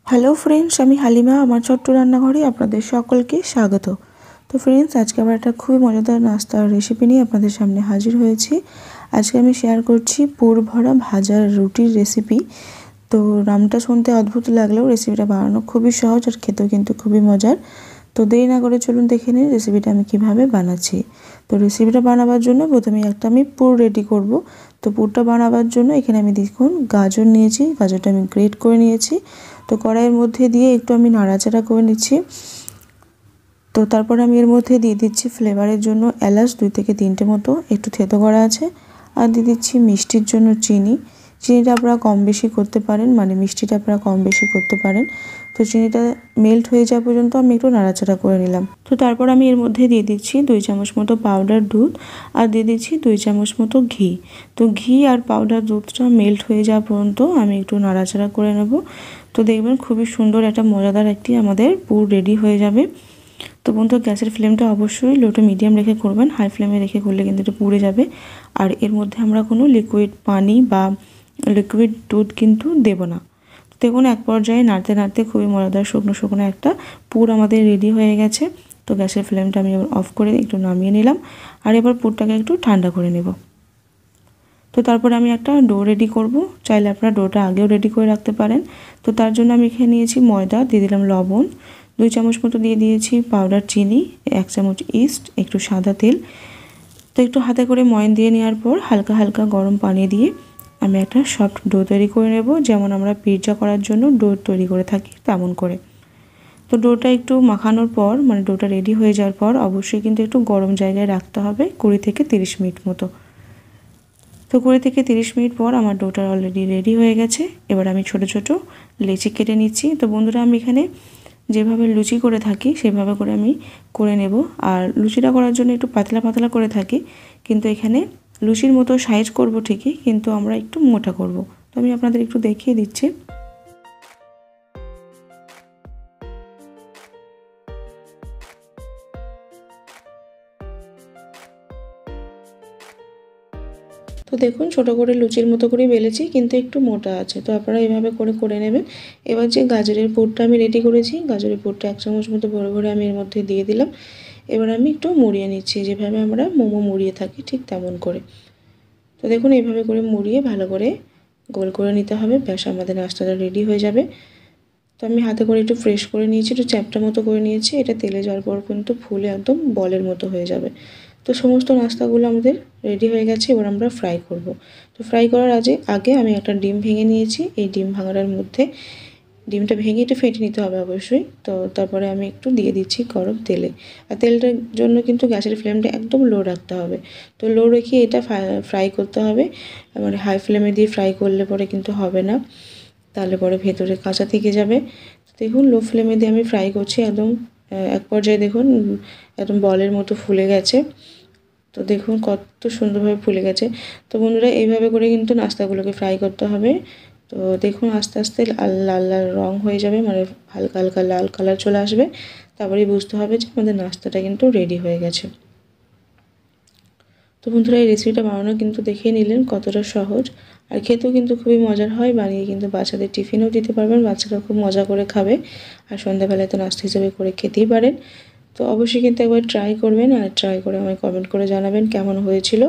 Hello friends, আমি হালিমা। আমার ছোট্ট রান্নাঘরে আপনাদের সকলকে স্বাগত। তো ফ্রেন্ডস, আজকে আবার একটা খুবই মজাদার নাস্তার রেসিপি নিয়ে আপনাদের সামনে হাজির হয়েছি। আজকে আমি শেয়ার করছি পুর ভরা ভাজার রুটির রেসিপি। তো নামটা শুনতে অদ্ভুত লাগলেও রেসিপিটা বানানো খুবই সহজ আর খেতেও কিন্তু খুবই মজার। তো দেরি না করে চলুন দেখে নিন রেসিপিটা আমি কিভাবে বানাচ্ছি। তো রেসিপিটা বানাবার জন্য প্রথমে আমি পুর রেডি করব। তো পুরটা বানাবার জন্য এখানে আমি দেখুন গাজর নিয়েছি, গাজরটা আমি গ্রেট করে নিয়েছি। তো কড়াইয়ের মধ্যে দিয়ে একটু আমি নাড়াচাড়া করে নিচ্ছি। তো তারপর আমি এর মধ্যে দিয়ে দিচ্ছি ফ্লেভারের জন্য এলাচ 2 থেকে 3টে মতো, একটু থেতো করা আছে। আর দিয়ে দিচ্ছি মিষ্টির জন্য চিনি। চিনিটা আপনারা কম বেশি করতে পারেন, মানে মিষ্টিটা আপনারা কম বেশি করতে পারেন। তো চিনিটা মেল্ট হয়ে যাওয়া পর্যন্ত আমি একটু নাড়াচাড়া করে নিলাম। তো তারপর আমি এর মধ্যে দিয়ে দিচ্ছি 2 চামচ মতো পাউডার দুধ আর দিয়ে দিচ্ছি 2 চামচ মতো ঘি। তো ঘি আর পাউডার দুধটা মেল্ট হয়ে যাওয়া পর্যন্ত আমি একটু নাড়াচাড়া করে নেব। তো দেখবেন খুবই সুন্দর একটা মজাদার আমাদের পুর রেডি হয়ে যাবে। তো বন্ধু, গ্যাসের ফ্লেমটা অবশ্যই লো টু মিডিয়াম রেখে করবেন, হাই ফ্লেমে রেখে করলে কিন্তু এটা পুড়ে যাবে। আর এর মধ্যে আমরা কোনো লিকুইড পানি বা লিকুইড দুধ কিন্তু দেব না। দেখুন এক পর্যায়ে নাড়তে নাড়তে খুবই মজাদার শুকনো শুকনো একটা পুর আমাদের রেডি হয়ে গেছে। তো গ্যাসের ফ্লেমটা আমি অফ করে একটু নামিয়ে নিলাম। আর এবার পুরটাকে একটু ঠান্ডা করে নেব। তো তারপরে আমি একটা ডো রেডি করব। চাইলে আপনারা ডোটা আগেও রেডি করে রাখতে পারেন। তো তার জন্য আমি এখানে নিয়েছি ময়দা, দিয়ে দিলাম লবণ 2 চামচ মতো, দিয়ে দিয়েছি পাউডার চিনি 1 চামচ, ইস্ট, একটু সাদা তেল। তো একটু হাতে করে ময়ন দিয়ে নেওয়ার পর হালকা হালকা গরম পানি দিয়ে আমি একটা সফট ডো তৈরি করে নেব, যেমন আমরা পিৎজা করার জন্য ডো তৈরি করে থাকি তেমন করে। তো ডোটা একটু মাখানোর পর, মানে ডোটা রেডি হয়ে যাওয়ার পর অবশ্যই কিন্তু একটু গরম জায়গায় রাখতে হবে 20 থেকে 30 মিনিট মতো। তো 20 থেকে 30 মিনিট পর আমার ডোটা অলরেডি রেডি হয়ে গেছে। এবার আমি ছোট ছোট লেচি কেটে নিচ্ছি। তো বন্ধুরা, আমি এখানে যেভাবে লুচি করে থাকি সেভাবে করে আমি করে নেব। আর লুচিটা করার জন্য একটু পাতলা পাতলা করে থাকি, কিন্তু এখানে লুচির মতো সাইজ করব ঠিকই, কিন্তু আমরা একটু মোটা করব। তো আমি আপনাদের একটু দেখিয়ে দিচ্ছি। তো দেখুন ছোট করে লুচির মতো করে বেলেছি, কিন্তু একটু মোটা আছে। তো আপনারা এইভাবে করে করে নেবেন। এবার যে গাজরের পুরটা আমি রেডি করেছি, গাজরের পুরটা 1 চামচ মতো ভরে ভরে আমি এর মধ্যে দিয়ে দিলাম। এবার আমি একটু মুড়িয়ে নিচ্ছি, যেভাবে আমরা মোমো মুড়িয়ে থাকি ঠিক তেমন করে। তো দেখুন এইভাবে করে মুড়িয়ে ভালো করে গোল করে নিতে হবে। ব্যাস, আমাদের নাস্তাটা রেডি হয়ে যাবে। তো আমি হাতে করে একটু ফ্রেশ করে নিয়েছি, একটু চ্যাপ্টা মতো করে নিয়েছি। এটা তেলে যাওয়ার পর কিন্তু ফুলে একদম বলের মতো হয়ে যাবে। তো সমস্ত নাস্তাগুলো আমাদের রেডি হয়ে গেছে। এবার আমরা ফ্রাই করব। তো ফ্রাই করার আগে আমি একটা ডিম ভেঙে নিয়েছি। এই ডিম ভাঙাটার মধ্যে ডিমটা ভেঙে একটু ফেটে নিতে হবে অবশ্যই। তো তারপরে আমি একটু দিয়ে দিচ্ছি গরম তেলে। আর তেলটার জন্য কিন্তু গ্যাসের ফ্লেমটা একদম লো রাখতে হবে। তো লো রেখে এটা ফ্রাই করতে হবে। মানে হাই ফ্লেমে দিয়ে ফ্রাই করলে পরে কিন্তু হবে না, তাহলে পরে ভেতরে কাঁচা থেকে যাবে। দেখুন লো ফ্লেমে দিয়ে আমি ফ্রাই করছি একদম। এক পর্যায়ে দেখুন একদম বলের মতো ফুলে গেছে। তো দেখুন কত সুন্দরভাবে ফুলে গেছে। তো বন্ধুরা, এইভাবে করে কিন্তু নাস্তাগুলোকে ফ্রাই করতে হবে। তো দেখুন আস্তে আস্তে লাল লাল লাল রঙ হয়ে যাবে, মানে হালকা হালকা লাল কালার চলে আসবে। তারপরেই বুঝতে হবে যে আমাদের নাস্তাটা কিন্তু রেডি হয়ে গেছে। তো বন্ধুরা, এই রেসিপিটা বানানো কিন্তু দেখেই নিলেন কতটা সহজ, আর খেতেও কিন্তু খুবই মজার হয়। বানিয়ে কিন্তু বাচ্চাদের টিফিনেও দিতে পারবেন, বাচ্চারা খুব মজা করে খাবে। আর সন্ধ্যাবেলায় তো নাস্তা হিসেবে করে খেতেই পারেন। তো অবশ্যই কিন্তু একবার ট্রাই করবেন, আর ট্রাই করে আমায় কমেন্ট করে জানাবেন কেমন হয়েছিল।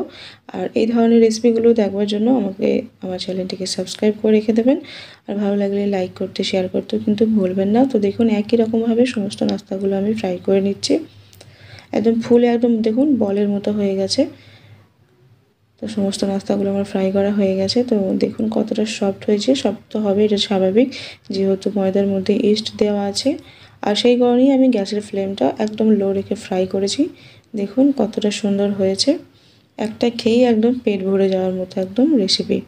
আর এই ধরনের রেসিপিগুলো দেখবার জন্য আমার চ্যানেলটিকে সাবস্ক্রাইব করে রেখে দেবেন। আর ভালো লাগলে লাইক করতে, শেয়ার করতেও কিন্তু ভুলবেন না। তো দেখুন একই রকমভাবে সমস্ত নাস্তাগুলো আমি ফ্রাই করে নিচ্ছি। একদম ফুলে একদম দেখুন বলের মতো হয়ে গেছে। তো সমস্ত নাস্তাগুলো আমার ফ্রাই করা হয়ে গেছে। তো দেখুন কতটা সফট হয়েছে। সফট তো হবে, এটা স্বাভাবিক, যেহেতু ময়দার মধ্যে ইস্ট দেওয়া আছে। আর সেই কারণেই আমি গ্যাসের ফ্লেমটা একদম লো রেখে ফ্রাই করেছি। দেখুন কতটা সুন্দর হয়েছে। একটা খেয়েই একদম পেট ভরে যাওয়ার মতো একদম রেসিপি।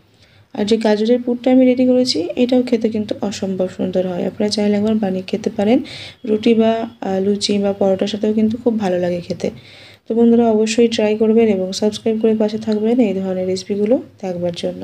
আর যে গাজরের পুরটা আমি রেডি করেছি, এটাও খেতে কিন্তু অসম্ভব সুন্দর হয়। আপনারা চাইলে একবার বানিয়ে খেতে পারেন। রুটি বা লুচি বা পরোটার সাথেও কিন্তু খুব ভালো লাগে খেতে। তো বন্ধুরা, অবশ্যই ট্রাই করবেন এবং সাবস্ক্রাইব করে পাশে থাকবেন এই ধরনের রেসিপিগুলো দেখবার জন্য।